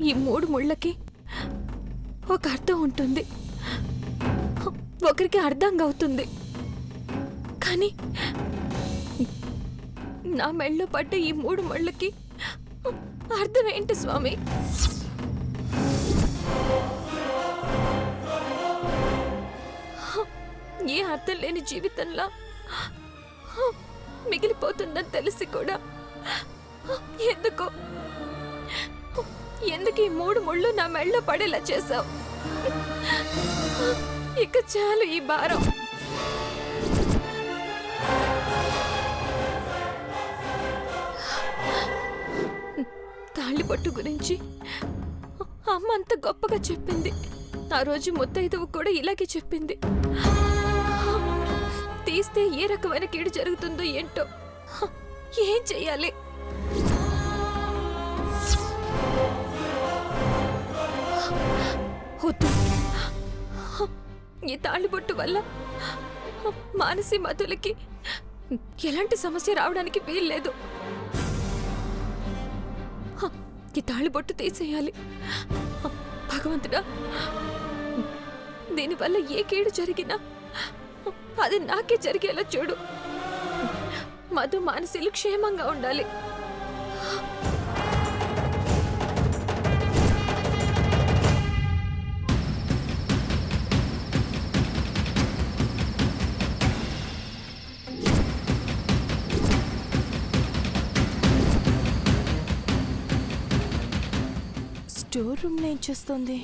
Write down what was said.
ఈ 3 ముళ్ళకి ఒక అర్థం ఉంటుంది, ఒకరికి అర్థంగా అవుతుంది. కానీ నా మెళ్ళో పడ్డ ఈ 3 ముళ్ళకి అర్థం ఏంటి స్వామి? ఏ అర్థం లేని జీవితంలా మిగిలిపోతుందని తెలిసి కూడా ఎందుకు ఈ 3 ముళ్ళు నా మెళ్ళో పడేలా చేశావు? ఇక చాలు ఈ భారం. తాళిబొట్టు గురించి అమ్మ అంత గొప్పగా చెప్పింది. ఆ రోజు ముత్తైదువు కూడా ఇలాగే చెప్పింది. తీస్తే ఏ రకమైన కీడు జరుగుతుందో ఏంటో. ఏం చెయ్యాలి? వద్దు, ఈ తాళిబొట్టు వల్ల మానసి మధులకి ఎలాంటి సమస్య రావడానికి వీల్లేదు. ఈ తాళిబొట్టు తీసేయాలి. భగవంతుడా, దీనివల్ల ఏ కీడు జరిగినా అది నాకే జరిగేలా చూడు. మధు మానసిలు క్షేమంగా ఉండాలి. స్టోర్ రూమ్ లో ఏం చేస్తుంది?